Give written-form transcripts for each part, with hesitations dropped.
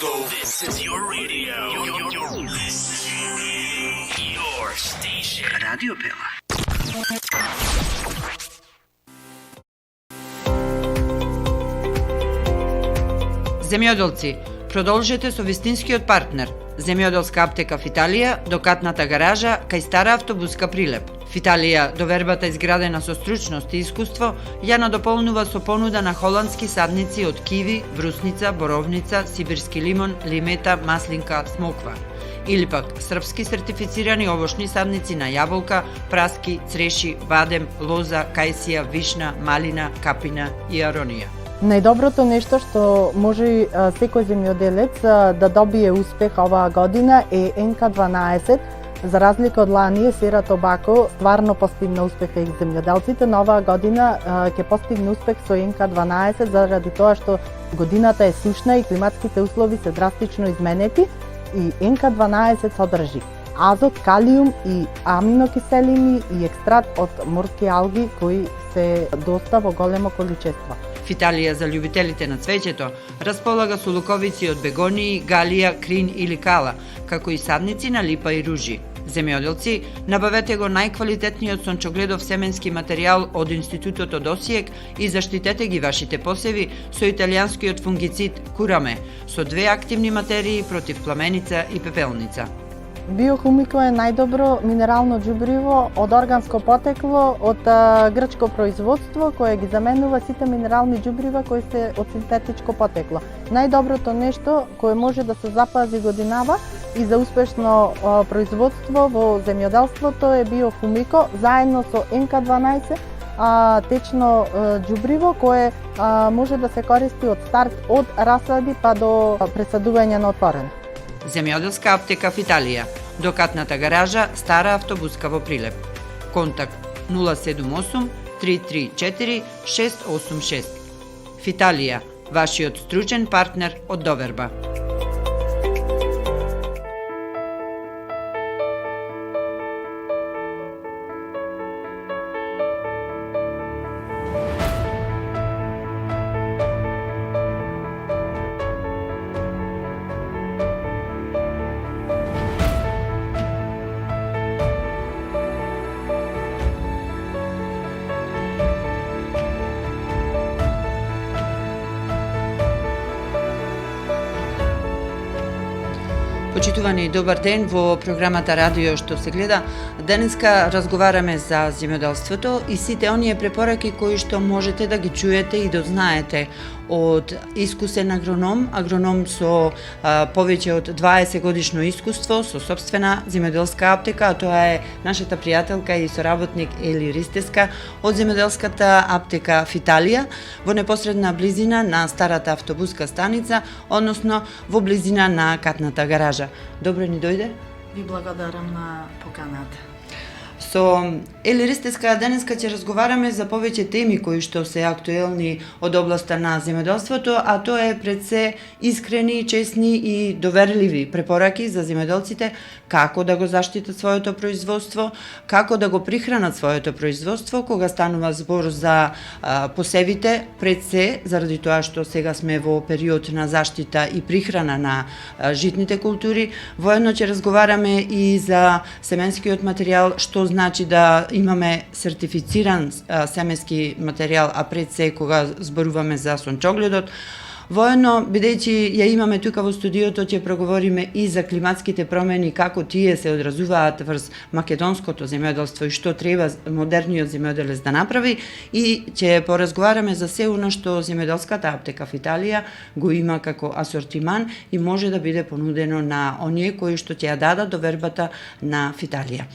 go. This is your radio. You're listening. Your station. Radio Pela. Земјоделци, продолжете со вистинскиот партнер. Земјоделска аптека Фиталија, до катната гаража, кај стара автобуска прилеп. Фиталија, довербата изградена со стручност и искуство, ја надополнува со понуда на холандски садници од киви, брусница, боровница, сибирски лимон, лимета, маслинка, смоква. Или пак српски сертифицирани овошни садници на јаболка, праски, цреши, бадем, лоза, кајсија, вишна, малина, капина и аронија. Најдоброто нешто што може секој земјоделец да добие успех оваа година е НК12. За разлика од лани, Сера Тобако стварно постигна успех и земјоделците, но оваа година ќе постигне успех со НК12 заради тоа што годината е сушна и климатските услови се драстично изменети и НК12 содржи азот, калиум и аминокиселини и екстракт од морски алги кои се доста во големо количество. Фиталија за љубителите на цвеќето располага со луковици од бегонии, галија, крин или кала, како и садници на липа и ружи. Земјоделци, набавете го најквалитетниот сончогледов семенски материјал од Институтот од Осијек и заштитете ги вашите посеви со италијанскиот фунгицид Кураме, со 2 активни материи против пламеница и пепелница. Биохумико е најдобро минерално џубриво од органско потекло, од грчко производство, кое ги заменува сите минерални џубрива кои се од синтетичко потекло. Најдоброто нешто кое може да се запази годинава и за успешно производство во земјоделството е биохумико, заедно со НК12, течно џубриво кое може да се користи од старт од расади па до пресадување на отворено. Земјоделска аптека Фиталија, до катната гаража, стара автобуска во Прилеп. Контакт 078 334 686. Фиталија, вашиот стручен партнер од доверба. Почитувани, добар ден во програмата Радио што се гледа. Денеска разговараме за земјоделството и сите оние препораки кои што можете да ги чуете и да знаете од искусен агроном со повеќе од 20 годишно искуство, со собствена земјоделска аптека, а тоа е нашата пријателка и соработник Ели Ристеска од земјоделската аптека Фиталија, во непосредна близина на старата автобуска станица, односно во близина на катната гаража. Добро ни дојде. Ви благодарам на поканата. Со Ели Ристеска денеска ќе разговараме за повеќе теми кои што се актуелни од областа на земјоделството, а тоа е пред се искрени, честни и доверливи препораки за земјоделците како да го заштитат своето производство, како да го прихранат своето производство кога станува збор за посевите, пред се заради тоа што сега сме во период на заштита и прихрана на житните култури. Воедно ќе разговараме и за семенскиот материјал, што значи да имаме сертифициран семенски материјал, а пред се кога зборуваме за сончогледот. Воедно, бидејќи ја имаме тука во студиото, ќе проговориме и за климатските промени, како тие се одразуваат врз македонското земјоделство и што треба модерниот земјоделец да направи, и ќе поразговараме за се она што земјоделската аптека Фиталија го има како асортиман и може да биде понудено на оние кои што ќе ја дадат довербата на Фиталија.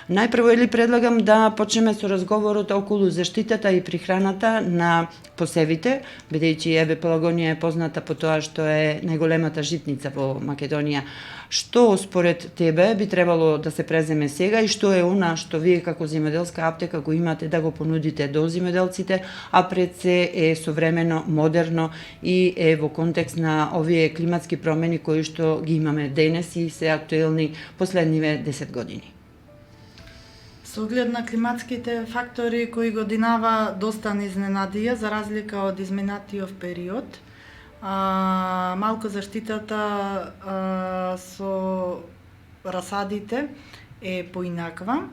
Најпрво Ели предлагам да почнеме со разговорот околу заштитата и прихраната на посевите, бидејќи Еве Пелагонија е позната по тоа што е најголемата житница во Македонија. Што според тебе би требало да се преземе сега и што е она што вие како земјоделска аптека го имате да го понудите до земјоделците, а пред се е современо, модерно и е во контекст на овие климатски промени кои што ги имаме денес и се актуелни последниве 10 години? Со оглед на климатските фактори кои годинава доста ни изненадија за разлика од изминатиот период, малку заштитата со расадите е поинаква.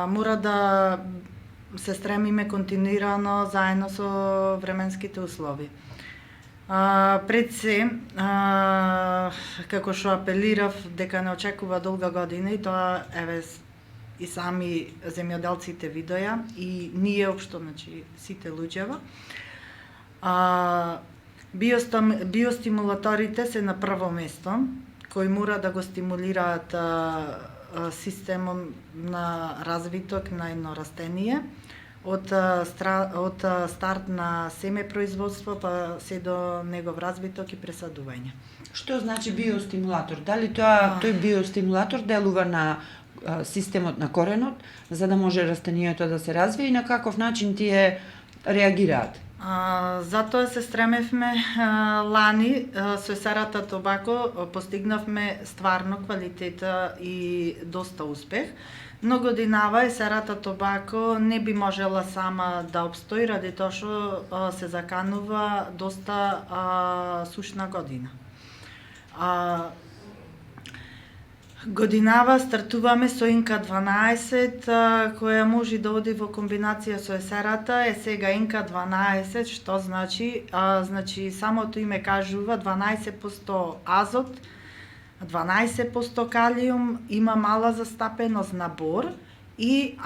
Мора да се стремиме континуирано заедно со временските услови. Пред се, како што апелирав дека не очекува долга година и тоа еве и сами земјоделците видоја и ние општо, значи сите луѓева. Биостимулаторите се на прво место, кои мора да го стимулираат системом на развиток на едно растение, од старт на семепроизводство па се до негов развиток и пресадување. Што значи биостимулатор? Дали тој биостимулатор делува на системот на коренот, за да може растението да се развие и на каков начин тие реагираат? Затоа се стремевме лани со Есарата Тобако постигнавме стварно квалитета и доста успех. Но годинава Есарата Тобако не би можела сама да обстои ради тоа што се заканува доста сушна година. Годинава стартуваме со Инка 12, која може да оди во комбинација со Есерата, е сега Инка 12, што значи? Значи, самото име кажува 12% азот, 12% калиум, има мала застапеност на бор и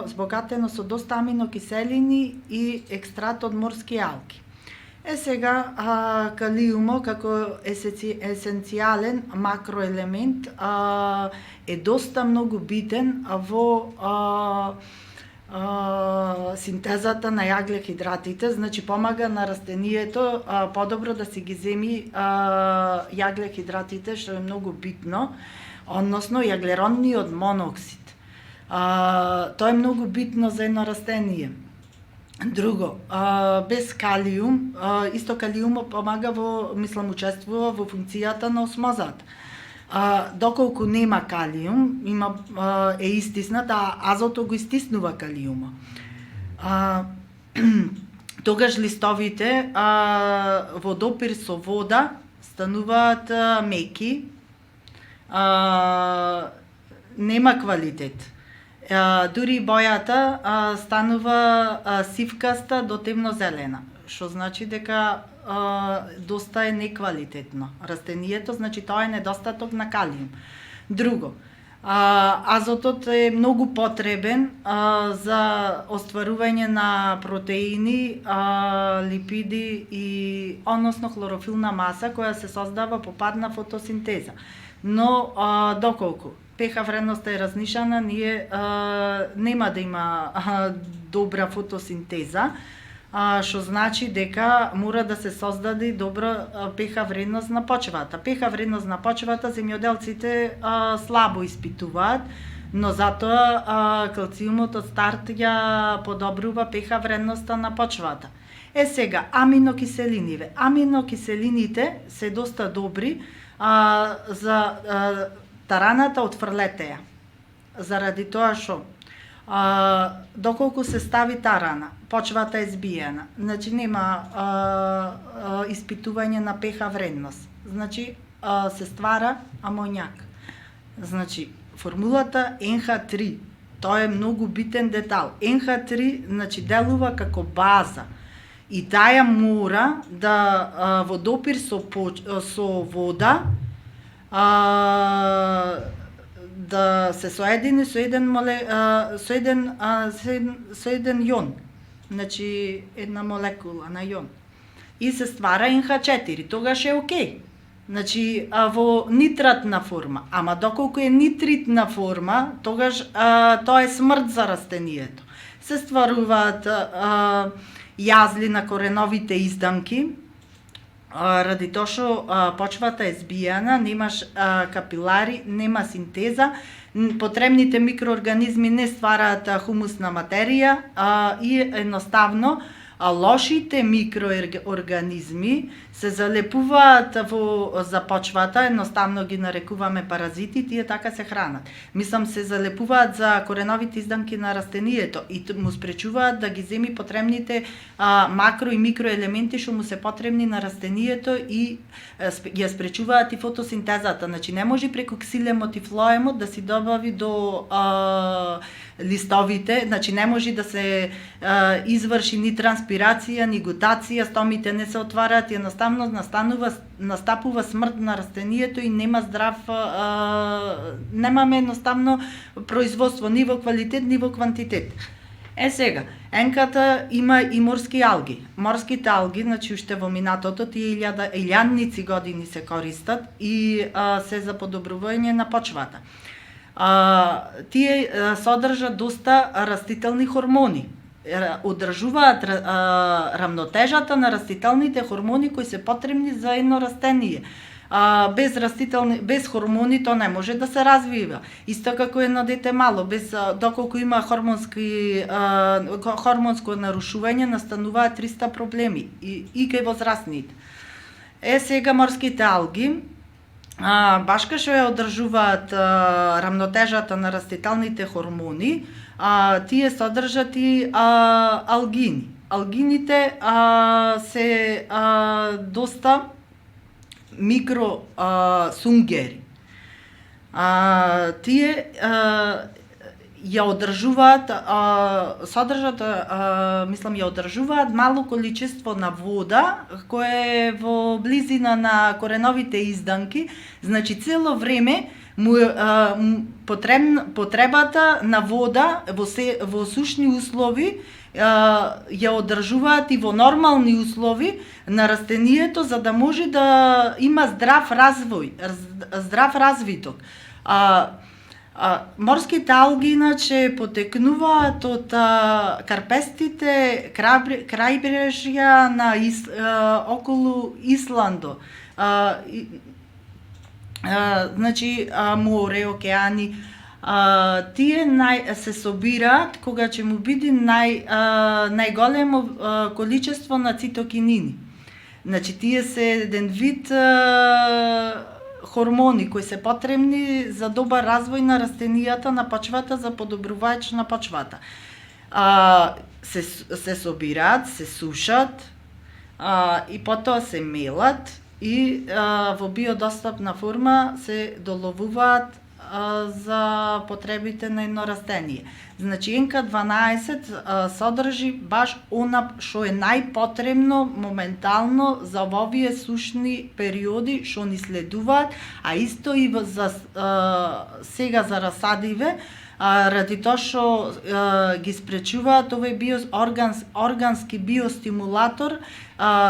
збогатено со доста аминокиселини и екстракт од морски алги. Сега, калиумо како есенцијален макроелемент е доста многу битен во синтезата на јаглехидратите, значи помага на растението подобро да си ги земи јаглехидратите, што е многу битно, односно јаглеронниот моноксид. Тоа е многу битно за едно растение. Друго, без калиум, исто калиумот помага учествува во функцијата на осмозата. Доколку нема калиум, е истиснат, азото го истиснува калиума. Тогаш листовите во допир со вода стануваат меки, нема квалитет. Дури бојата станува сивкаста до темнозелена, што значи дека доста е неквалитетно растението, значи тоа е недостаток на калиум. Друго, азотот е многу потребен за остварување на протеини, липиди и односно хлорофилна маса која се создава по пат на фотосинтеза. Но доколку pH вредноста е разнишана, ние нема да има добра фотосинтеза, што значи дека мора да се создаде добра pH вредност на почвата. pH вредност на почвата земјоделците слабо испитуваат, но затоа калциумот од старт ја подобрува pH вредноста на почвата. Сега, аминокиселините. Аминокиселините се доста добри за тараната отфрлете ја. Заради тоа што доколку се стави тарана, почвата е збиена, значи нема испитување на pH вредност. Значи се ствара амоњак. Значи формулата NH3, тоа е многу битен детал. NH3 значи делува како база и таа мора да во допир со вода да се соедини со еден јон, значи една молекула на јон. И се ствара NH4, тогаш е окей. Значи во нитратна форма, ама доколку е нитритна форма, тогаш тоа е смрт за растението. Се стваруваат јазли на кореновите издамки, ради тоа што почвата е збиена, немаш капилари, нема синтеза, потребните микроорганизми не ствараат хумусна материја и едноставно лошите микроорганизми се залепуваат за почвата, едноставно ги нарекуваме паразити, тие така се хранат. Мислам, се залепуваат за кореновите изданки на растението и му спречуваат да ги земи потребните макро и микроелементи што му се потребни на растението и ја спречуваат и фотосинтезата. Значи не може преку ксилемот и флоемот да си добави до листовите, значи не може да се изврши ни транспирација, ни гутација, стомите не се отвараат и едноставно настапува смрт на растението и нема здрав, немаме едноставно производство ни во квалитет, ни во квантитет. Сега, енката има и морски алги. Морските алги, значи уште во минатото, тие илјадници години се користат и се за подобрување на почвата. Тие содржат доста растителни хормони. Одржуваат рамнотежата на растителните хормони кои се потребни за едно растение. Без хормони то не може да се развива. Исто како едно дете мало, без доколку има хормонско нарушување, настануваат 300 проблеми и кај возрастните. Сега морските алги баш кај што ја одржуваат рамнотежата на растителните хормони, тие содржат и алгини. Алгините се доста микросунгери. Тие ја одржуваат, содржат, мислам, ја одржуваат мало количество на вода, кое е во близина на кореновите изданки, значи цело време потребата на вода во сушни услови ја одржуваат и во нормални услови на растението, за да може да има здрав развој, здрав развиток. Морските алги иначе потекнуваат од карпестите крајбрежја на околу Исландо. Значи море, океани, тие се собираат кога ќе му биде најголемо количество на цитокинини. Значи тие се еден вид хормони кои се потребни за добар развој на растенијата на почвата, за подобрување на почвата. Се собираат, се сушат и потоа се мелат и во биодостапна форма се доловуваат за потребите на едно растение. Значи НК12 содржи баш она што е најпотребно моментално за овие сушни периоди што ни следуваат, а исто и за сега за расадиве, ради тоа што ги спречуваат овој органски биостимулатор,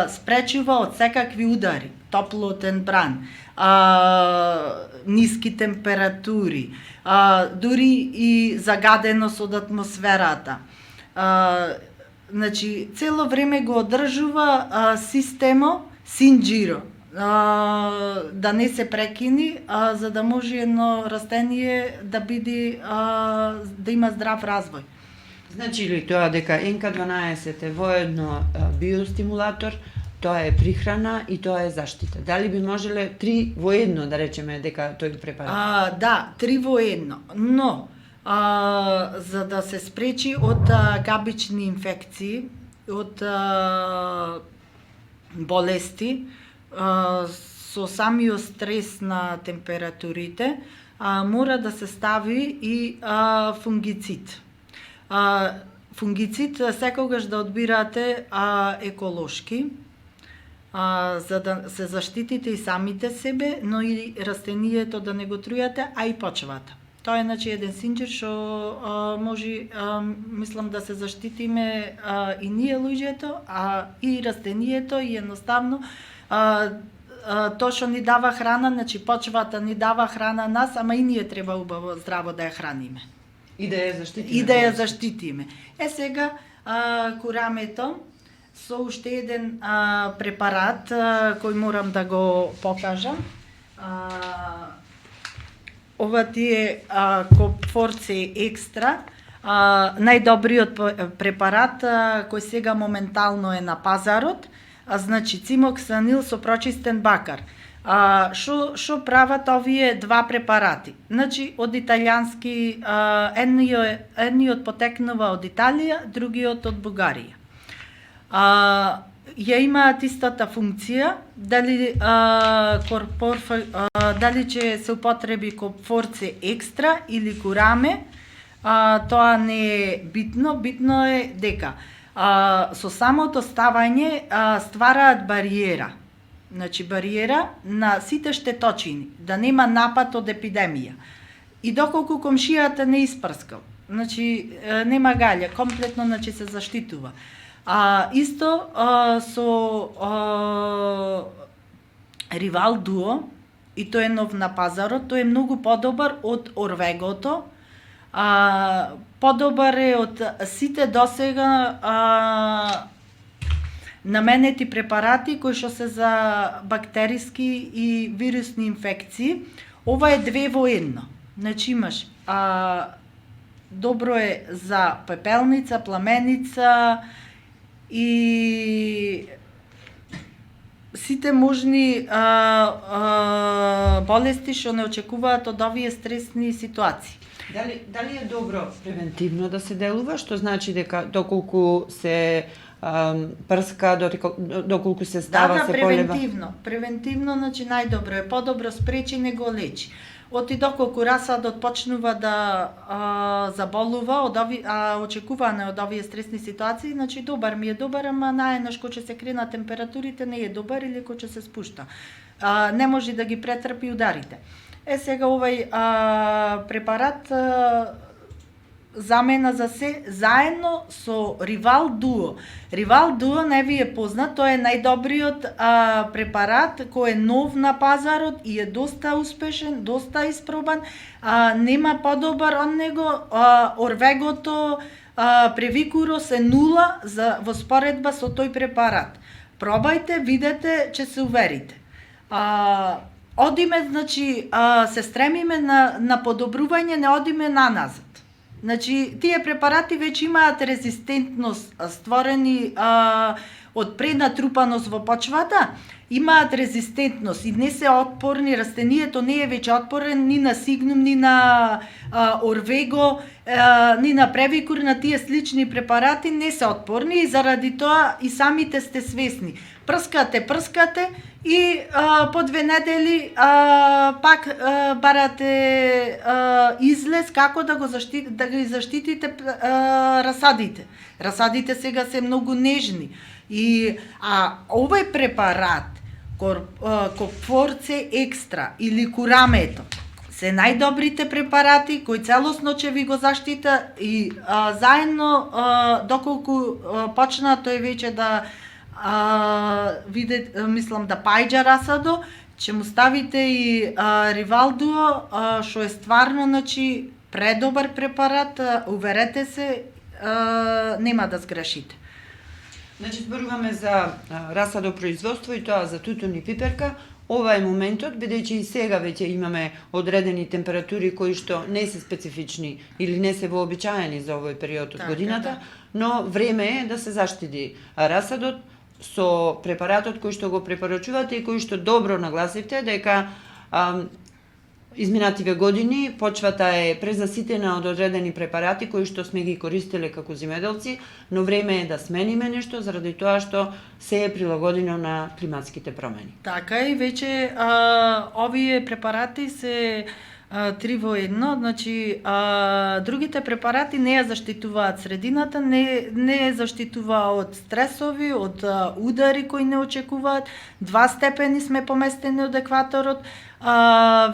спречува од секакви удари, топлотен бран, ниски температури, дури и загаденост од атмосферата. Значи, цело време го одржува системо синџиро, да не се прекини, за да може едно растение да биде, да има здрав развој. Значи ли тоа дека НК12 е воедно биостимулатор, тоа е прихрана и тоа е заштита? Дали би можеле три воедно да речеме дека тој препарат? Да, три воедно, но за да се спречи од габични инфекции, од болести, со самиот стрес на температурите, мора да се стави и фунгицид. Фунгицид секогаш да одбирате еколошки, за да се заштитите и самите себе, но и растението да не го трујате, а и почвата. Тоа е значи еден синџир што може, мислам, да се заштитиме и ние луѓето, а и растението, и едноставно тоа што ни дава храна, значи почвата ни дава храна нас, ама и ние треба убаво здраво да ја храниме. И да ја заштитиме. И да ја заштитиме. Сега курамето со уште еден препарат кој морам да го покажам. Ова ти е Копфорце екстра. најдобриот препарат кој сега моментално е на пазарот, значи цимоксанил со прочистен бакар. Што прават овие два препарати? Значи од италијански, едниот потекнува од Италија, другиот од Бугарија. Ја имаат истата функција, дали дали ќе се употреби Корпорце екстра или Кураме, тоа не е битно, битно е дека со самото ставање ствараат бариера. Значи бариера на сите штеточини, да нема напад од епидемија. И доколку комшијата не испрскал, значи нема гаља, комплетно значи се заштитува. Исто со Ривал Дуо, и тој е нов на пазарот, тој е многу подобар од Орвегото, подобар е од сите досега наменети препарати кои што се за бактериски и вирусни инфекции. Ова е 2 во 1. Значи имаш добро е за пепелница, пламеница и сите можни болести што не очекуваат од овие стресни ситуации. Дали е добро превентивно да се делува, што значи дека доколку се прска, доколку се става, се полева? Превентивно, значи најдобро е, подобро спречи него лечи. Оти доколку расадот почнува да заболува од очекуване од овие стресни ситуации, значи добар ми е добар, ама наеднаш кога ќе се кренат температурите не е добар или кога ќе се спушта. Не може да ги претрпи ударите. Сега овај препарат замена за се заедно со Ривал Дуо. Ривал Дуо не ви е познат, тој е најдобриот препарат кој е нов на пазарот и е доста успешен, доста испробан. Нема подобар од него. Орвегото, Превикурос е 0 во споредба со тој препарат. Пробајте, видете, ќе се уверите. Одиме, значи, се стремиме на подобрување, не одиме наназад. Значи, тие препарати веќе имаат резистентност, створени од пренатрупаност во почвата, имаат резистентност и не се отпорни, растението не е веќе отпорен ни на сигнум, ни на орвего, ни на превикур, на тие слични препарати не се отпорни и заради тоа и самите сте свесни. Прскате и по 2 недели пак барате излез како да ги заштитите расадите. Расадите сега се многу нежни. И овој препарат Корпорце екстра или Курамето се најдобрите препарати кои целосно ќе ви го заштита и заедно доколку почна тој веќе да мислам да пајџа расадо, ќе му ставите и Ривал Дуо, што е стварно, значи, предобар препарат, уверете се, нема да сгрешите. Значи, зборуваме за расадопроизводство и тоа за тутун и пиперка. Ова е моментот, бидејќи и сега веќе имаме одредени температури кои што не се специфични или не се вообичаени за овој период од годината, но време е да се заштити расадот со препаратот кој што го препорачувате и кој што добро нагласивте дека изминативе години почвата е презаситена од одредени препарати кои што сме ги користеле како земјоделци, но време е да смениме нешто заради тоа што се е прилагодено на климатските промени. Така и веќе овие препарати се 3 во 1, значи другите препарати не ја заштитуваат средината, не ја заштитува од стресови, од удари кои не очекуваат. 2 степени сме поместени од екваторот,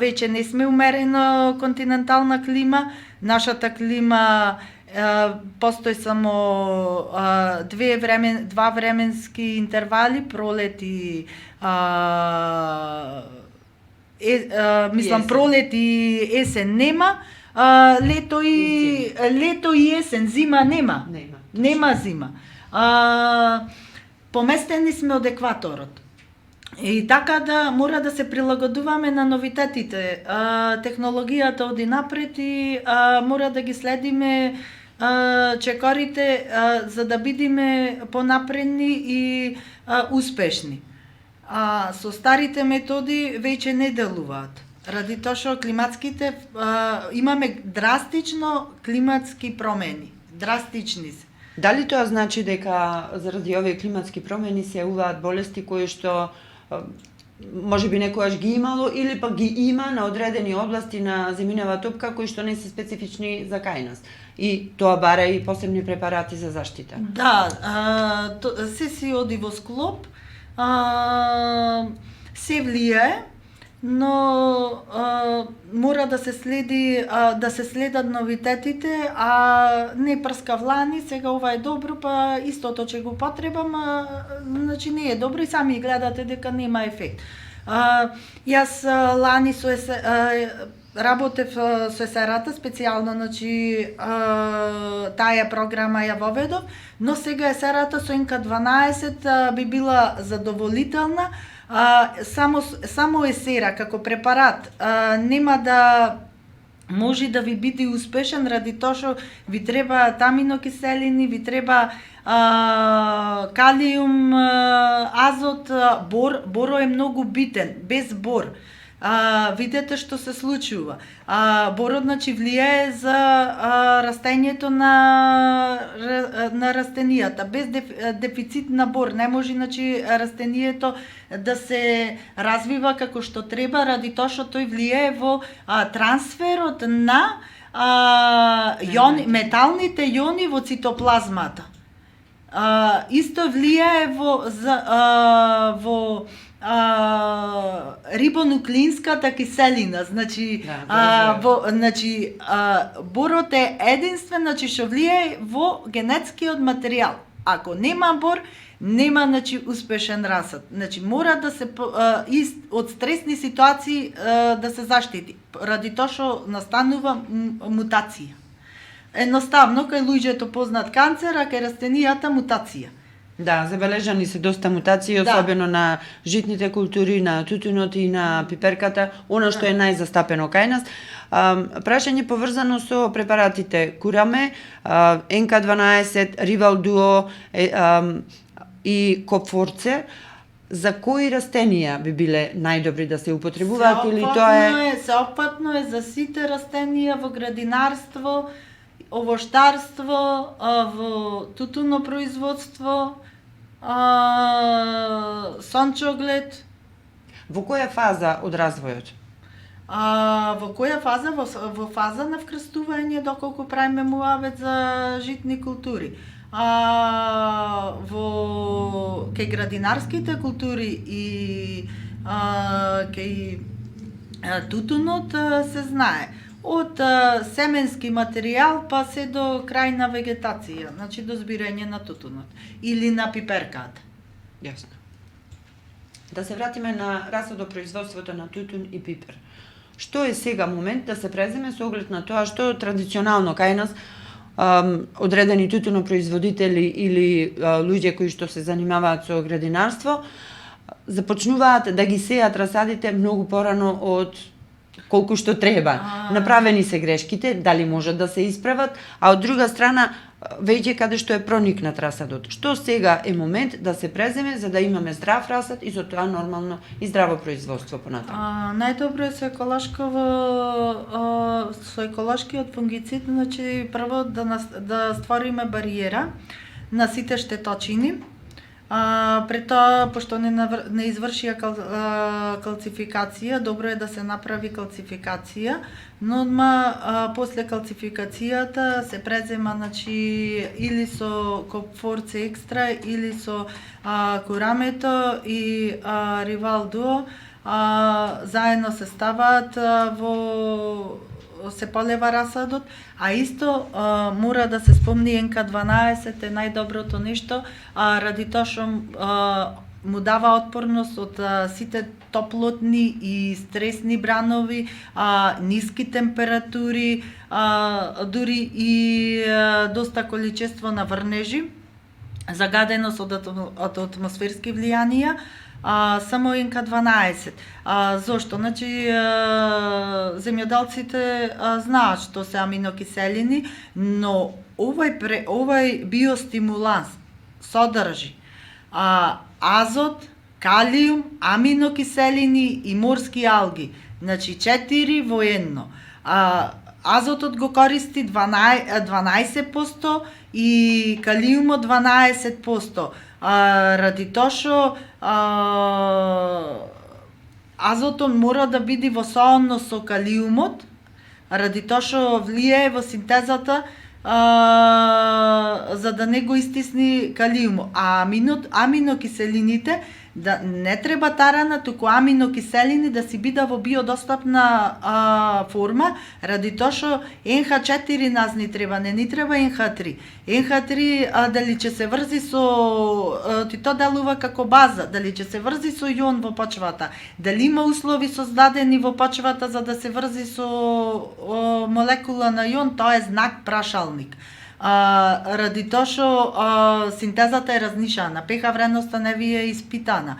веќе не сме умерено континентална клима, нашата клима постои само 2 временски интервали, пролет и пролет и есен нема, лето и есен, зима нема. Нема зима. Поместени сме од екваторот. И така да мора да се прилагодуваме на новитетите. Технологијата оди напред и мора да ги следиме чекорите за да бидеме понапредни и успешни. Со старите методи веќе не делуваат. Ради тоа што климатските имаме драстично климатски промени. Драстични се. Дали тоа значи дека заради овие климатски промени се јавуваат болести кои што може би некојаш ги имало или пак ги има на одредени области на земјинава топка кои што не се специфични за кај нас? И тоа бара и посебни препарати за заштита. Да, се си оди во склоп, се влијае, но мора да се следи, да се следат новитетите, не прскавлани, сега ова е добро, па истото ќе го потребам, значи не е добро и сами гледате дека нема ефект. Јас лани работев со есерата специјално, значи таа програма ја воведов, но сега есерата со НК12 би била задоволителна. Само есера како препарат нема да може да ви биде успешен ради тоа што ви треба аминокиселини, ви треба калиум, азот, бор. Боро е многу битен. Без бор видете што се случува. Борот значи влијае за растењето на растенијата. Без дефицит на бор не може значи растенијето да се развива како што треба, ради тоа што тој влијае во трансферот на металните јони во цитоплазмата. Исто влијае во рибонуклеинската киселина, значи борот е единствен, значи што влијае во генетскиот материјал. Ако нема бор, нема значи успешен расад. Значи мора да се од стресни ситуации да се заштити, ради тоа што настанува мутација. Едноставно кај луѓето познат канцер, а кај растенијата мутација. Да, забележани се доста мутации, особено на житните култури, на тутунот и на пиперката, она што е најзастапено кај нас. Прашање поврзано со препаратите Кураме, НК12, Ривал Дуо и Копфорце. За кои растенија би биле најдобри да се употребуваат или тоа е? Сеопфатно е за сите растенија во градинарство, овоштарство, во тутунопроизводство, сончоглед. Во која фаза од развојот? Во која фаза? Во фаза на вкрстување, доколку правиме муавет за житни култури. Кај градинарските култури и кај тутунот се знае. Од семенски материјал па се до крајна вегетација, значи до збирање на тутунот или на пиперката. Јасно. Да се вратиме на расадопроизводството на тутун и пипер. Што е сега момент да се преземе со оглед на тоа што традиционално кај нас одредени тутунопроизводители или луѓе кои што се занимаваат со градинарство започнуваат да ги сеат расадите многу порано од колку што треба. Направени се грешките, дали можат да се исправат, а од друга страна веќе каде што е проникнат расадот. Што сега е момент да се преземе за да имаме здрав расад и со тоа нормално и здраво производство понатаму? Најдобро е со еколошкиот фунгицид, значи прво да створиме бариера на сите штеточини. Пред тоа, пошто не извршија калцификација, добро е да се направи калцификација, но одма после калцификацијата се презема, значи, или со Копфорце екстра, или со Курамето и Ривал Дуо, заедно се ставаат се полева расадот, а исто мора да се спомни НК12 е најдоброто нешто, ради тоа што му дава отпорност од сите топлотни и стресни бранови, ниски температури, дури и доста количество на врнежи, загаденост од атмосферски влијанија. Само НК12. Зошто? Значи, земјоделците знаат што се аминокиселини, но овај биостимуланс содржи азот, калиум, аминокиселини и морски алги. Значи 4 во едно. Азотот го користи 12% и калиумот 12%. Ради тоа што азотот мора да биде во сооднос со калиумот, ради тоа што влијае во синтезата за да не го истисни калиумот. А аминокиселините да не треба тарана, туку аминокиселини да си бида во биодостапна форма, ради тоа што НХ4 нас ни треба, не ни треба НХ3. НХ3 дали ќе се врзи со ти тоа делува како база, дали ќе се врзи со јон во почвата, дали има услови создадени во почвата за да се врзи со молекула на јон, тоа е знак прашалник. Ради тоа што синтезата е разнишана, pH вредноста не ви е испитана,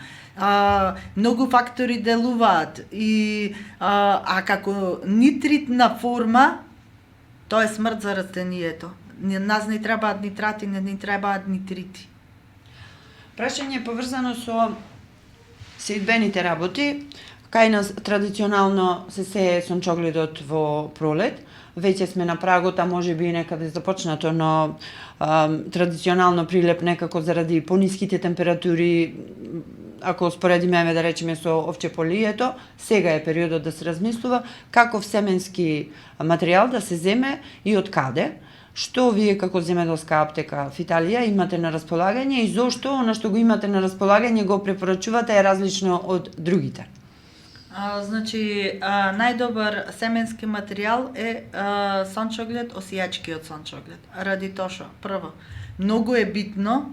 многу фактори делуваат и како нитритна форма тоа е смрт за растенијето. Нас не требаат нитрати, не ни требаат нитрити. Прашање поврзано со сеидбените работи. Кај нас традиционално се сее сончогледот во пролет. Веќе сме на прагот, а може би некаде започнато, но традиционално прилеп некако заради пониските температури, ако споредиме да речеме со овчеполието, сега е периодот да се размислува каков семенски материјал да се земе и од каде. Што вие како земјоделска аптека в Италија имате на располагање и зошто она што го имате на располагање го препорачувате е различно од другите? Значи, најдобар семенски материјал е сончоглед, осијачкиот сончоглед. Ради тоа што, прво, многу е битно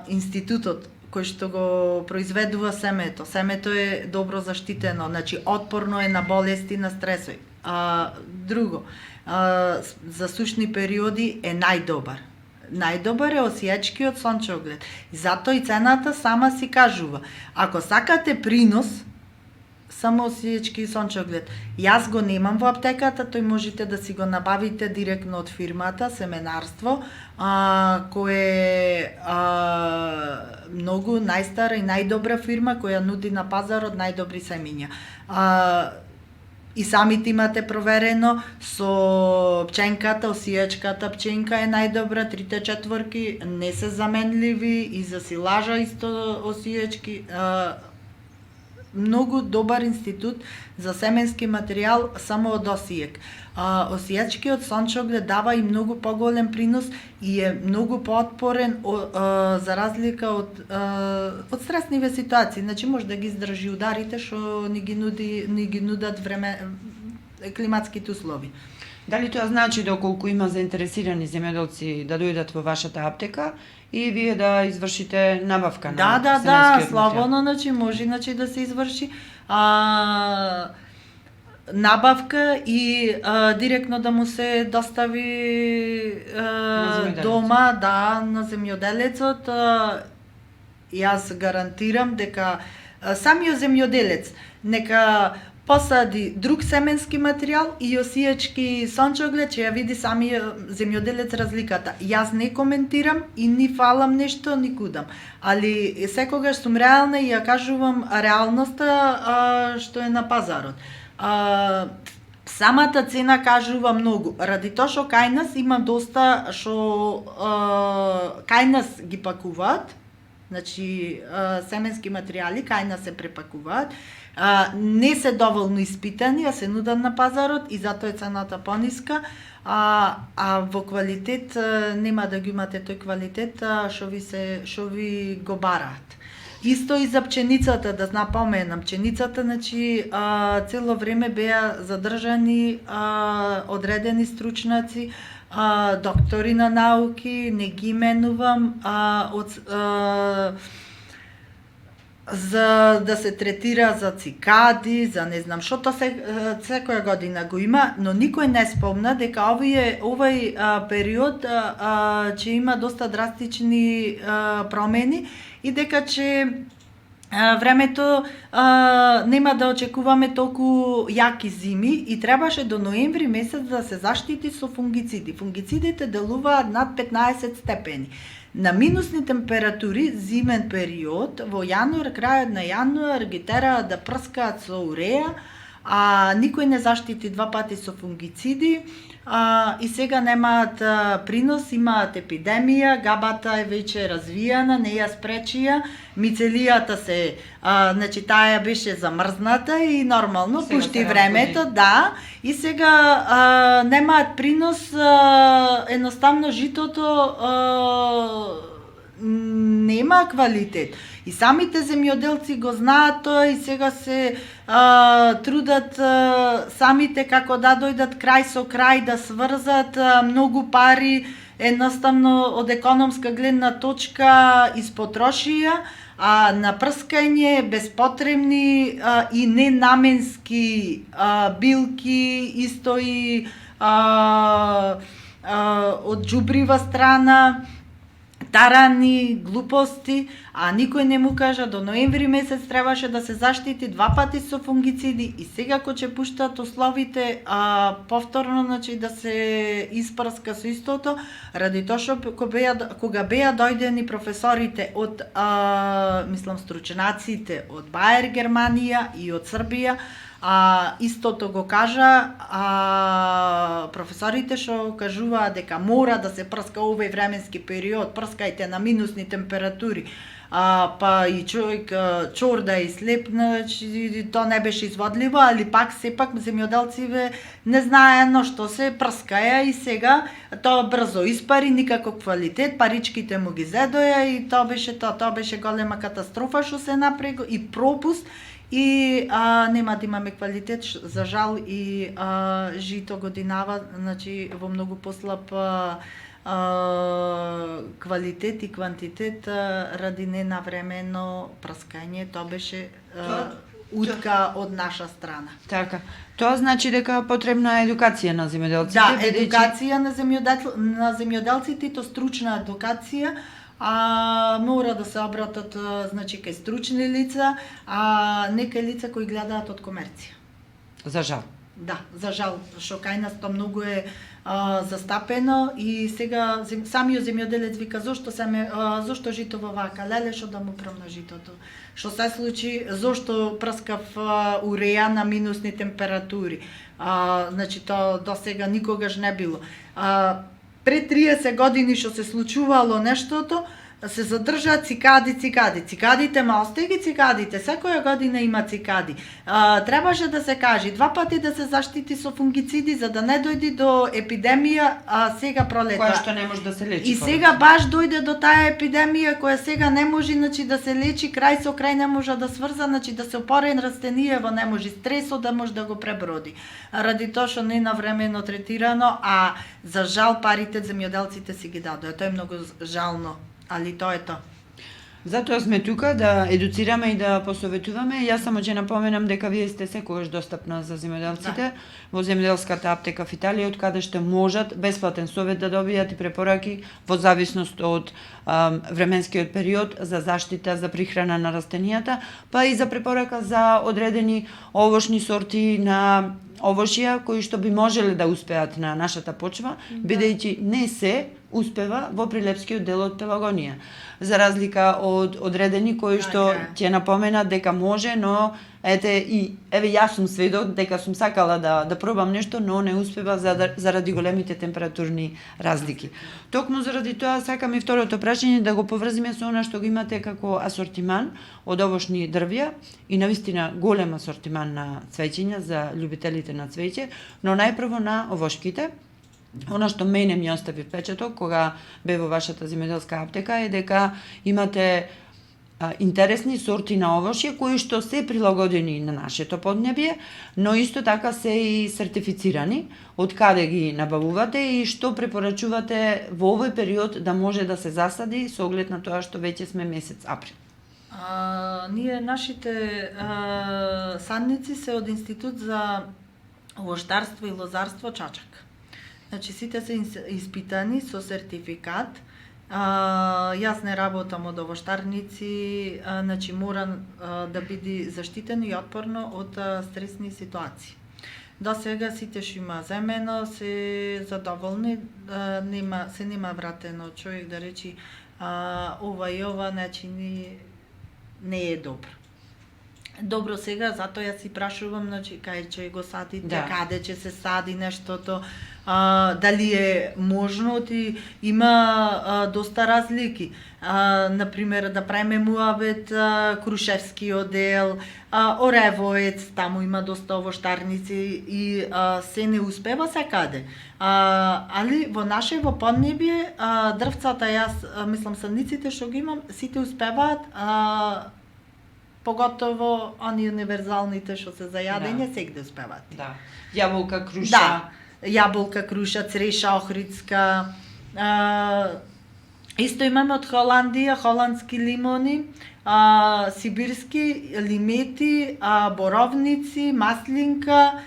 институтот кој што го произведува семето. Семето е добро заштитено, значи отпорно е на болести, на стресови. Друго, за сушни периоди е најдобар. Најдобар е осијачкиот сончоглед. Затоа и цената сама си кажува. Ако сакате принос, само осијачки сончоглед. Јас го немам во аптеката, тој можете да си го набавите директно од фирмата Семенарство, кој е многу најстара и најдобра фирма која нуди на пазарот најдобри семиња. И самите имате проверено со пченката, осијачката пченка е најдобра, 3-4 не се заменливи и за силажа исто осијачки. Многу добар институт за семенски материјал само од осијак. Осијачкиот сончоглед дава и многу поголем принос и е многу поотпорен за разлика од стресниви ситуации. Значи може да ги издржи ударите што ни ги нудат климатските услови. Дали тоа значи доколку има заинтересирани земјоделци да дојдат во вашата аптека и вие да извршите набавка на семенскиот материјал? Слободно, значи може да се изврши набавка и директно да му се достави дома, на земјоделецот. Јас гарантирам дека самиот земјоделец нека посади друг семенски материјал и осијачки сончоглед, ќе ја види самиот земјоделец разликата. Јас не коментирам и ни фалам нешто, ни кудам. Али секогаш сум реална и ја кажувам реалноста што е на пазарот. Самата цена кажува многу, ради тоа што кај нас има доста што кај нас ги пакуваат, значи семенски материјали кај нас се препакуваат, не се доволно испитани, а се нудат на пазарот и затоа е цената пониска, а во квалитет нема да ги имате тој квалитет што ви го бараат. Исто и за пченицата, да напоменам, пченицата, значи, цело време беа задржани одредени стручнаци, доктори на науки, не ги именувам, за да се третира за цикади, за не знам што, тоа секоја година го има, но никој не спомна дека овој период ќе има доста драстични промени и дека ќе времето нема да очекуваме толку јаки зими и требаше до ноември месец да се заштити со фунгициди. Фунгицидите делуваат над 15 степени. На минусни температури, зимен период, во јануар, крајот на јануар ги тераат да прскаат со уреја, а никој не заштити два пати со фунгициди, и сега немаат принос, имаат епидемија, габата е веќе развијана, не ја спречија, мицелијата се, значи таа беше замрзната и нормално Сега пушти се времето, разбуди. да, и сега немаат принос, едноставно житото нема квалитет. И самите земјоделци го знаат тоа и сега се трудат самите како да дојдат крај со крај, да сврзат многу пари, едноставно од економска гледна точка испотрошија, а на прскање безпотребни и ненаменски билки, исто и од џубрива страна, тарани, глупости, а никој не му кажа до ноември месец требаше да се заштити два пати со фунгициди и сега кога ќе пуштаат условите повторно, значи да се испрска со истото, ради тоа што кога беа дојдени професорите од мислам стручнаците од Баер Германија и од Србија, истото го кажа, професорите што кажуваат дека мора да се прска овој временски период, прскајте на минусни температури, па и човек чорда и слеп, значи тоа не беше изводливо, али пак сепак земјоделците не знаено што се прскаја и сега тоа брзо испари, никаков квалитет, паричките му ги зедоја и тоа беше голема катастрофа што се направи и пропуст. И нема да имаме квалитет, за жал, и жито годинава, значи во многу послаб квалитет и квантитет ради ненавремено прскање. Тоа беше утка од наша страна. Така. Тоа значи дека потребна е едукација на земјоделците. Да, едукација на земјоделците, то стручна едукација, мора да се обратат, значи, кај стручни лица, не кај лица кои гледаат од комерција. За жал. Да, за жал, што кај нас тоа многу е застапено и сега самиот земјоделец вика зошто жито во вака, леле што да му промна житото. Што се случи, зошто прскав уреја на минусни температури. Значи тоа до сега никогаш не било. Пред 30 години што се случувало нештото, се задржаат цикади. Цикадите, ма остај ги цикадите, секоја година има цикади. Требаше да се кажи, два пати да се заштити со фунгициди, за да не дојде до епидемија, сега пролета. Која што не може да се лечи. И сега баш дојде до таа епидемија, која сега не може, значи, да се лечи, крај со крај не може да сврза, значи, да се опори растенијево, не може стресот да може да го преброди. Ради тоа што не навремено третирано, а за жал парите земјоделците си ги дадоа. Тоа е многу жално. Али тоа е тоа. Затоа сме тука да едуцираме и да посоветуваме. Јас само ќе напоменам дека вие сте секогаш достапна за земјоделците во земјоделската аптека в Италија, од каде што можат бесплатен совет да добијат и препораки во зависност од временскиот период за заштита, за прихрана на растенијата, па и за препорака за одредени овошни сорти на овошја кои што би можеле да успеат на нашата почва, бидејќи не се успева во прилепскиот дел од Пелагонија. За разлика од одредени кои што ќе напоменат дека може, но еве јас сум сведок дека сум сакала да пробам нешто, но не успева заради големите температурни разлики. Токму заради тоа сакам и второто прашање да го поврзиме со она што го имате како асортиман од овошни дрвја и навистина голем асортиман на цвеќиња за љубителите на цвеќе, но најпрво на овошките. Она што мене ми остави впечаток кога бе во вашата земјоделска аптека е дека имате интересни сорти на овошје кои што се прилагодени на нашето поднебје, но исто така се и сертифицирани, од каде ги набавувате и што препорачувате во овој период да може да се засади со оглед на тоа што веќе сме месец април. Ние нашите садници се од Институт за овоштарство и лозарство Чачак. Значи сите се испитани со сертификат Јас не работам од овоштарници, значи мора да биде заштитено и отпорно од стресни ситуации. До сега сите што има земено се задоволни, нема вратено човек да речи ова и ова, значи не е добро. Добро сега, затоа јас си прашувам, значи, кај ќе го садите, каде ќе се сади нештото, дали е можно, има доста разлики. Например, да правиме муабет, Крушевски одел, Оревоец, таму има доста овоштарници и се не успева секаде. Али во наше, во поднебие, дрвцата, јас мислам садниците што ги имам, сите успеваат, поготово они универзалните што се за јадење, сегде успеваат. Да. Јаболка, круша. Да. Јаболка, круша, цреша, охридска. Исто имаме од Холандија, холандски лимони, сибирски лимети, боровници, маслинка,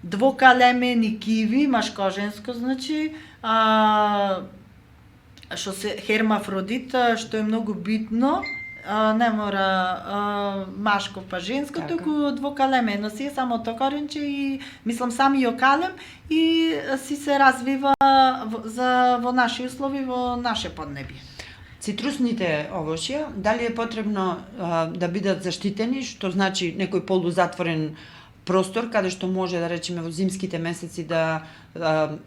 двокалемени киви, машко женско, значи, што се хермафродит, што е многу битно. Не мора машко па женско, туку двокалемено си е само то коренче и мислам сами ја калем и си се развива во наши услови, во наше поднебие. Цитрусните овошја, дали е потребно да бидат заштитени, што значи некој полузатворен простор, каде што може да речеме во зимските месеци да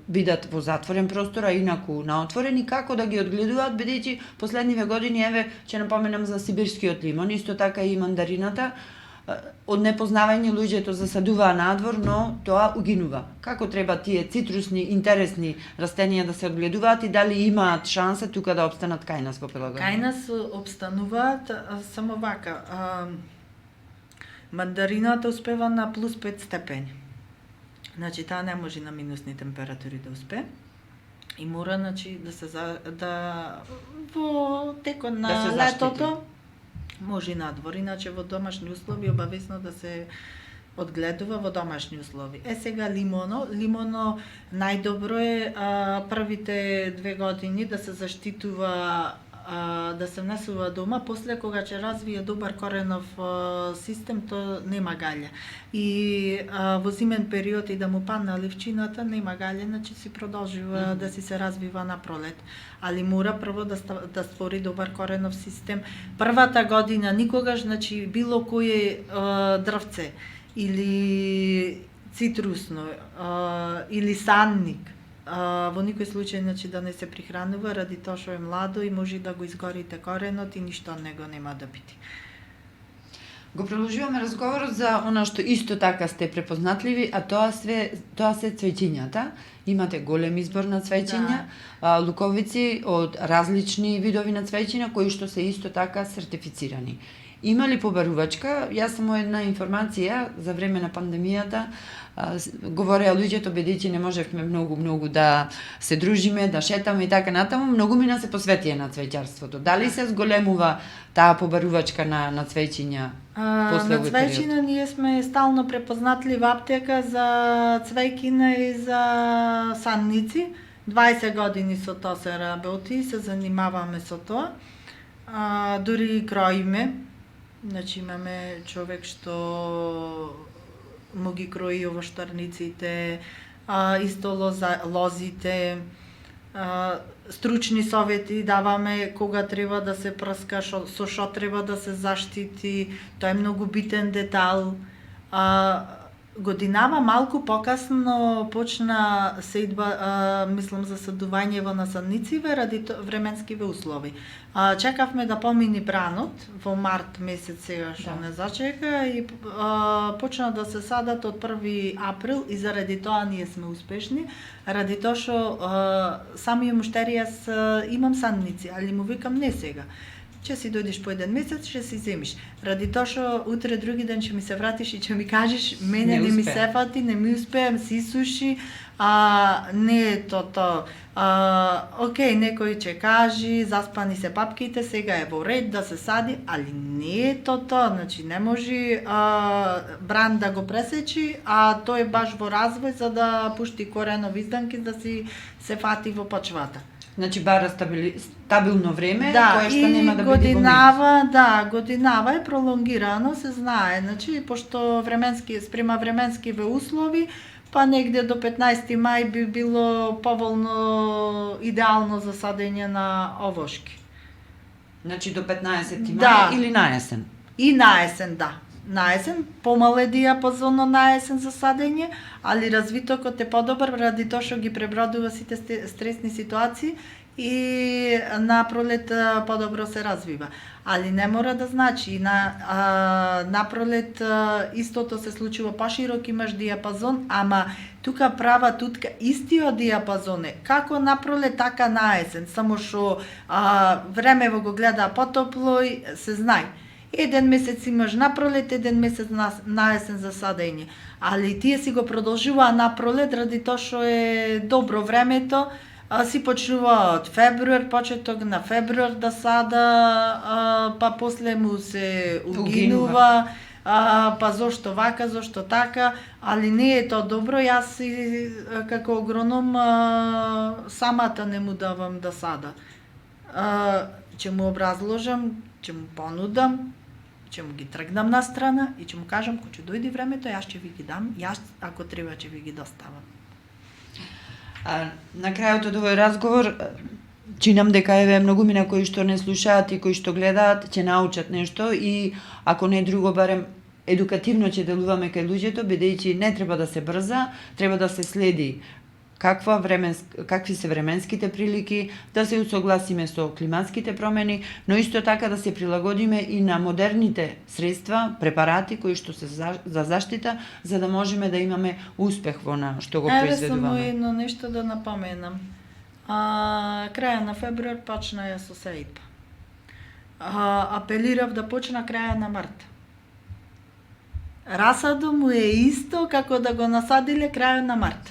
бидат во затворен простор, а инаку на отворени, како да ги одгледуваат, бидејќи последниве години, еве, ќе напоменам за сибирскиот лимон, исто така и мандарината, од непознавање луѓето засадуваа надвор, но тоа угинува. Како треба тие цитрусни, интересни растенија да се одгледуваат и дали имаат шанса тука да опстанат кај нас во Пелагонија? Кај нас опстануваат само вака. Мандарината успева на плюс 5 степени. Значи таа не може на минусни температури да успе. И мора, значи, во текот на летото може надвор, иначе во домашни услови обавесно да се одгледува во домашни услови. Сега лимоно најдобро е првите 2 години да се заштитува, да се внесува дома, после кога ќе развие добар коренов систем, то нема гаља. И во зимен период и да му падна ливчината, нема гаља, значи си продолжува да си се развива на пролет. Али мора прво да створи добар коренов систем. Првата година никогаш, значи било кое дрвце или цитрусно или санник, во никој случај, значи, да не се прихранува ради тоа што е младо и може да го изгорите коренот и ништо од него нема да биде. Го продолжуваме разговорот за она што исто така сте препознатливи, а тоа се цвеќињата. Имате голем избор на цвеќиња, луковици од различни видови на цвеќиња кои што се исто така сертифицирани. Има ли побарувачка? Јас само една информација за време на пандемијата. Говореа луѓето, бидејќи не можевме многу да се дружиме, да шетаме и така натаму, многу мина се посветија на цвеќарството. Дали се зголемува таа побарувачка на цвеќиња после овој период? На цвеќина ние сме стално препознатлива аптека за цвеќина и за санници. 20 години со тоа се работи, се занимаваме со тоа. Дури кроиме. Значи имаме човек што му ги крои овоштарниците, исто лозите, стручни совети даваме кога треба да се прска, со што треба да се заштити, тоа е многу битен детал. Годинава малку покасно почна сеидба, мислам за садување во насаднициве ради временскиве услови. Чекавме да помини бранот во март месец сега што не зачека и почна да се садат од 1 април и заради тоа ние сме успешни, ради тоа што самиот муштери јас имам садници, али му викам не сега. Ќе си дојдеш по 1 месец, ќе си земиш. Ради тоа што утре други ден ќе ми се вратиш и ќе ми кажеш мене не ми се фати, не ми успеам, си суши, не е тоа. Океј, некој ќе кажи, заспани се папките, сега е во ред да се сади, али не е тоа, значи не може бран да го пресечи, а тој е баш во развој за да пушти коренови изданки да си се фати во почвата. Значи бара стабилно време, кое што нема да биде во годинава, годинава е пролонгирано, се знае, значи пошто спрема временскиве услови, па негде до 15 мај би било поволно идеално за садење на овошки. Значи до 15 мај или на есен? И на есен, да. На есен, помал е диапазонно на есен за садење, али развитокот е подобар ради тоа што ги пребродува сите стресни ситуации и на пролет подобро се развива. Али не мора да значи. На пролет истото се случува поширок, имаш диапазон, ама тука права тутка истиот диапазон е како на пролет, така на есен, само што времево го гледа потопло и се знае. Еден месец имаш на пролет, еден месец на есен за садење. Али тие си го продолжуваа на пролет ради тоа што е добро времето, си почнува од февруар, почеток на февруар да сада, па после му се угинува, па зошто вака, зошто така, али не е тоа добро. Јас како агроном самата не му давам да сада. Ќе му образложам, ќе му понудам, ќе му ги тргнам на страна и ќе му кажам кога ќе дојде времето, јас ќе ви ги дам, јас ако треба ќе ви ги доставам. На крајот од овој разговор чинам дека еве многумина кои што не слушаат и кои што гледаат ќе научат нешто и ако не друго барем едукативно ќе делуваме кај луѓето, бидејќи не треба да се брза, треба да се следи какви се временските прилики, да се усогласиме со климатските промени, но исто така да се прилагодиме и на модерните средства, препарати кои што се за заштита, за да можеме да имаме успех во на што го произведуваме. Само едно нешто да напоменам. Краја на февруар почна ја со сејба. Апелирав да почна краја на март. Расадо му е исто како да го насадиле крајот на март.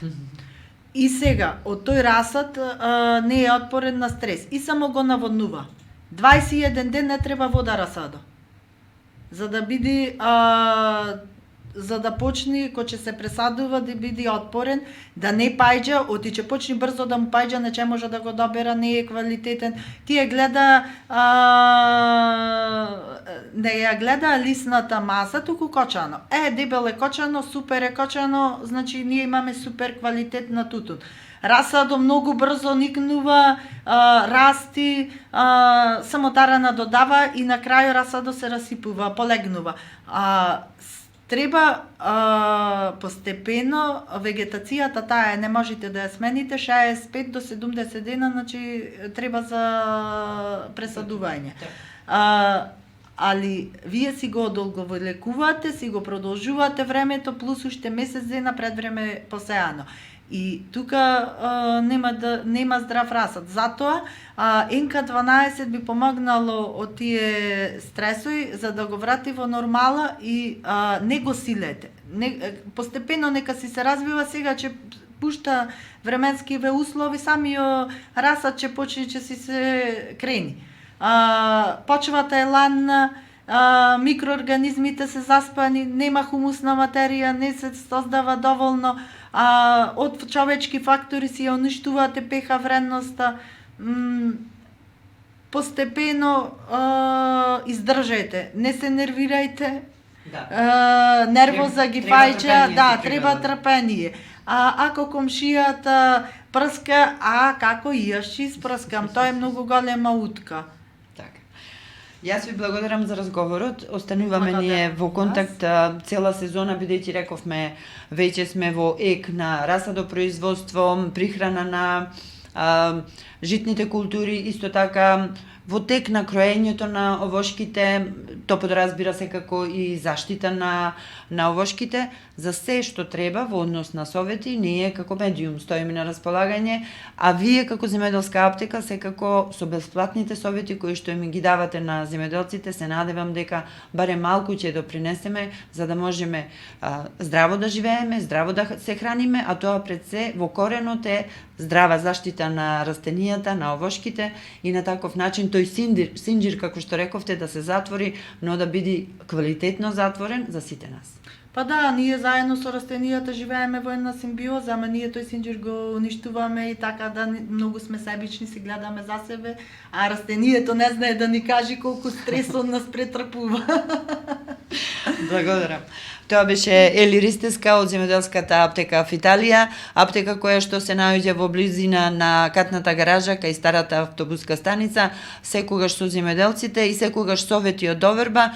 И сега, од тој расад не е отпорен на стрес и само го наводнува. 21 ден не треба вода расадо. За да биде, за да почне, кога ќе се пресадува, да биде отпорен, да не пајџа, оти ќе почне брзо да му пајџа, не ќе може да го добера, не е квалитетен. Тие гледа, не ја гледа лисната маса, туку кочано. Дебел е кочано, супер е кочано, значи ние имаме супер квалитет на тутун. Расадо многу брзо никнува, расти, само тарана додава и на крај расадо се расипува, полегнува. Треба постепено вегетацијата таа не можете да ја смените 65 до 70 дена, значи треба за пресадување. Али вие си го одолговелекувате, си го продолжувате времето плюс уште месец дена пред време посеано. И тука нема здрав расад. Затоа НК12 би помогнало од тие стресови за да го врати во нормала и не го силете. Постепено нека си се развива, сега ќе пушта временскиве услови, самиот расад ќе почне ќе си се крени. Почвата е ланна, микроорганизмите се заспани, нема хумусна материја, не се создава доволно, од човечки фактори си ја уништувате pH вредноста. Постепено издржете, не се нервирајте, нервоза ги пајќа, треба трпение. Ако комшијата прска, како и јас ќе испрскам, тоа е многу голема утка. Јас ви благодарам за разговорот. Остануваме ние во контакт цела сезона, бидејќи рековме, веќе сме во ек на расадопроизводство, прихрана на житните култури, исто така во тек на кроењето на овошките, то подразбира секако и заштита на овошките, за се што треба во однос на совети, ние како медиум стоиме на располагање, а вие како земјоделска аптека секако со бесплатните совети кои што им ги давате на земјоделците, се надевам дека барем малку ќе допринесеме за да можеме здраво да живееме, здраво да се храниме, а тоа пред се во коренот е здрава заштита на растенијата, на овошките и на таков начин тој синџир, како што рековте, да се затвори, но да биде квалитетно затворен за сите нас. Па да, ние заедно со растенијата живееме во една симбиоза, ама ние тој синџир го уништуваме и така да многу сме себични, си гледаме за себе, а растенијето не знае да ни каже колку стресот нас претрпува. Благодарам. Тоа беше Ели Ристеска од земјоделската аптека Фиталија, аптека која што се наоѓа во близина на катната гаража кај старата автобуска станица, секогаш со земјоделците и секогаш совети од доверба,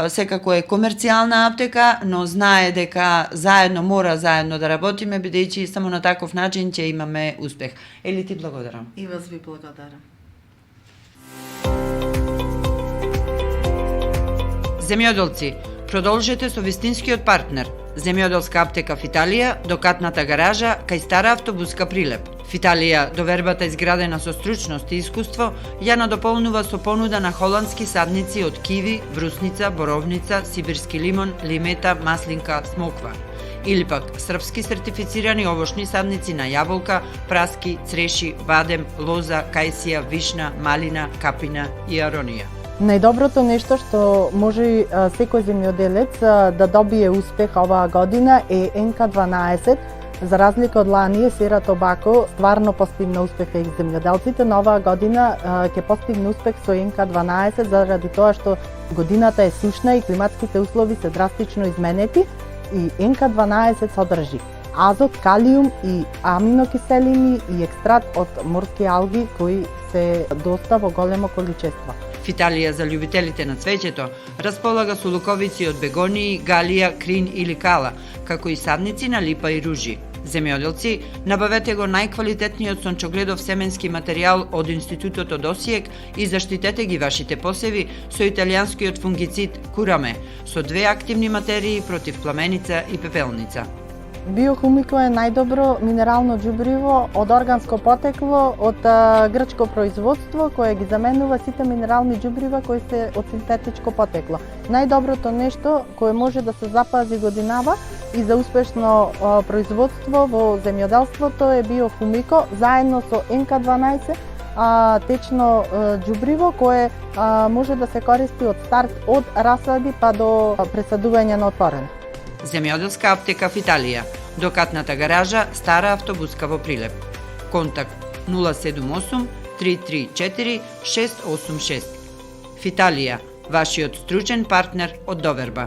секако е комерцијална аптека, но знае дека заедно мора заедно да работиме, бидејќи само на таков начин ќе имаме успех. Ели, ти благодарам. И вас ви благодарам. Земјоделци, продолжете со вистинскиот партнер. Земјоделска аптека Фиталија до катната гаража кај стара автобуска прилеп. Фиталија, довербата изградена со стручност и искуство, ја надополнува со понуда на холандски садници од киви, брусница, боровница, сибирски лимон, лимета, маслинка, смоква. Или пак српски сертифицирани овошни садници на јаболка, праски, цреши, бадем, лоза, кајсија, вишна, малина, капина и аронија. Најдоброто нешто што може секој земјоделец да добие успех оваа година е НК12. За разлика од лание, Сера Тобако стварно постигна успех и земјоделците, но оваа година ќе постигне успех со НК12 заради тоа што годината е сушна и климатските услови се драстично изменети и НК12 содржи азот, калиум и аминокиселини и екстракт од морски алги кои се доста во големо количество. Фиталија за љубителите на цвеќето располага со луковици од бегонии, галија, крин или кала, како и садници на липа и ружи. Земјоделци, набавете го најквалитетниот сончогледов семенски материјал од Институтот од Осијек и заштитете ги вашите посеви со италијанскиот фунгицид Кураме, со 2 активни материи против пламеница и пепелница. Биохумико е најдобро минерално џубриво од органско потекло, од грчко производство, кое ги заменува сите минерални џубрива кои се од синтетичко потекло. Најдоброто нешто кое може да се запази годинава и за успешно производство во земјоделството е биохумико, заедно со НК12, течно џубриво кое може да се користи од старт од расади па до пресадување на отворено. Земјоделска аптека Фиталија, до катната гаража, стара автобуска во Прилеп. Контакт 078 334 686. Фиталија, вашиот стручен партнер од доверба.